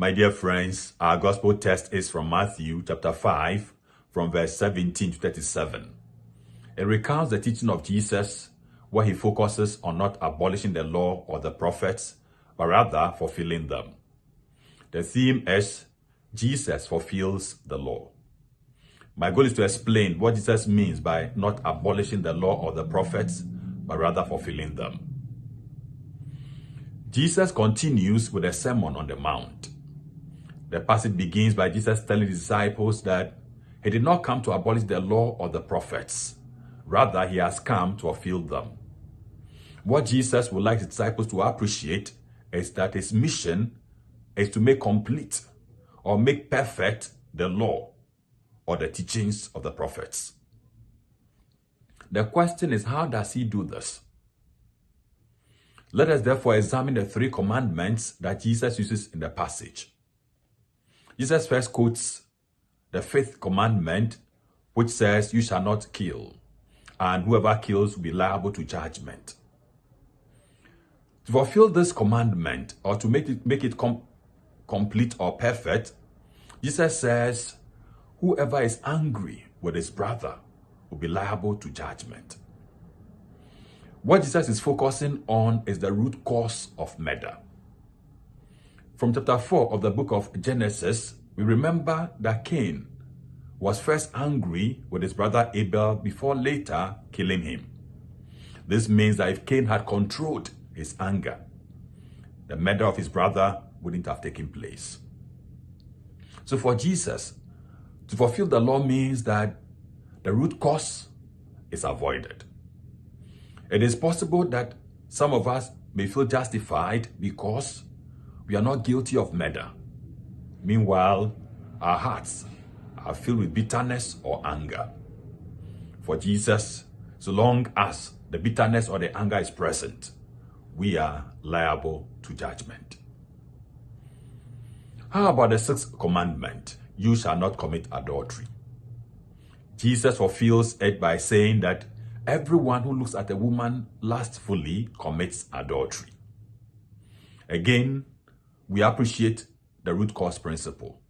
My dear friends, our gospel text is from Matthew chapter 5, from verse 17 to 37. It recounts the teaching of Jesus, where he focuses on not abolishing the law or the prophets, but rather fulfilling them. The theme is Jesus fulfills the law. My goal is to explain what Jesus means by not abolishing the law or the prophets, but rather fulfilling them. Jesus continues with the Sermon on the Mount. The passage begins by Jesus telling his disciples that he did not come to abolish the law or the prophets. Rather, he has come to fulfill them. What Jesus would like his disciples to appreciate is that his mission is to make complete or make perfect the law or the teachings of the prophets. The question is, how does he do this? Let us therefore examine the three commandments that Jesus uses in the passage. Jesus first quotes the fifth commandment, which says, "You shall not kill, and whoever kills will be liable to judgment." To fulfill this commandment, or to make it complete or perfect, Jesus says, whoever is angry with his brother will be liable to judgment. What Jesus is focusing on is the root cause of murder. From chapter 4 of the book of Genesis, we remember that Cain was first angry with his brother Abel before later killing him. This means that if Cain had controlled his anger, the murder of his brother wouldn't have taken place. So for Jesus, to fulfill the law means that the root cause is avoided. It is possible that some of us may feel justified because we are not guilty of murder. Meanwhile, our hearts are filled with bitterness or anger. For Jesus, so long as the bitterness or the anger is present, we are liable to judgment. How about the sixth commandment? You shall not commit adultery. Jesus fulfills it by saying that everyone who looks at a woman lustfully commits adultery. Again, we appreciate the root cause principle.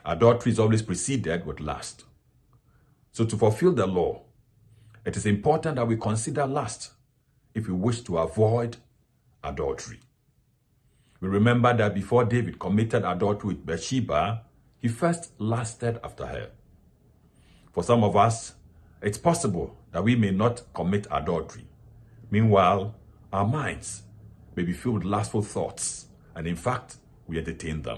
Adultery is always preceded with lust. So to fulfill the law, it is important that we consider lust if we wish to avoid adultery. We remember that before David committed adultery with Bathsheba, he first lusted after her. For some of us, it's possible that we may not commit adultery. Meanwhile, our minds may be filled with lustful thoughts, and in fact, we entertain them.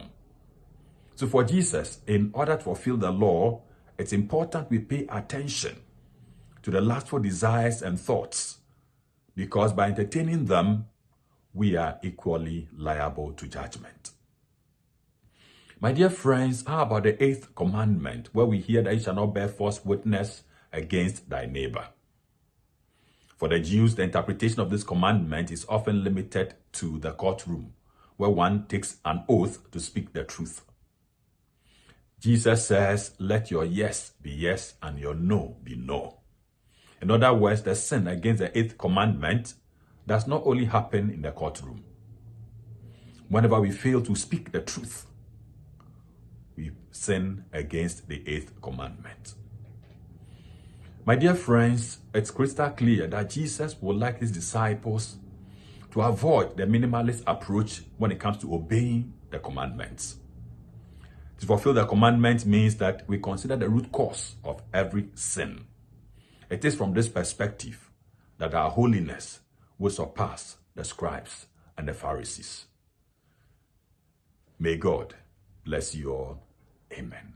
So for Jesus, in order to fulfill the law, it's important we pay attention to the lustful desires and thoughts, because by entertaining them, we are equally liable to judgment. My dear friends, how about the eighth commandment, where we hear that you shall not bear false witness against thy neighbor? For the Jews, the interpretation of this commandment is often limited to the courtroom, where one takes an oath to speak the truth. Jesus says, let your yes be yes and your no be no. In other words, the sin against the eighth commandment does not only happen in the courtroom. Whenever we fail to speak the truth, we sin against the eighth commandment. My dear friends, it's crystal clear that Jesus would like his disciples to avoid the minimalist approach when it comes to obeying the commandments. To fulfill the commandment means that we consider the root cause of every sin. It is from this perspective that our holiness will surpass the scribes and the Pharisees. May God bless you all. Amen.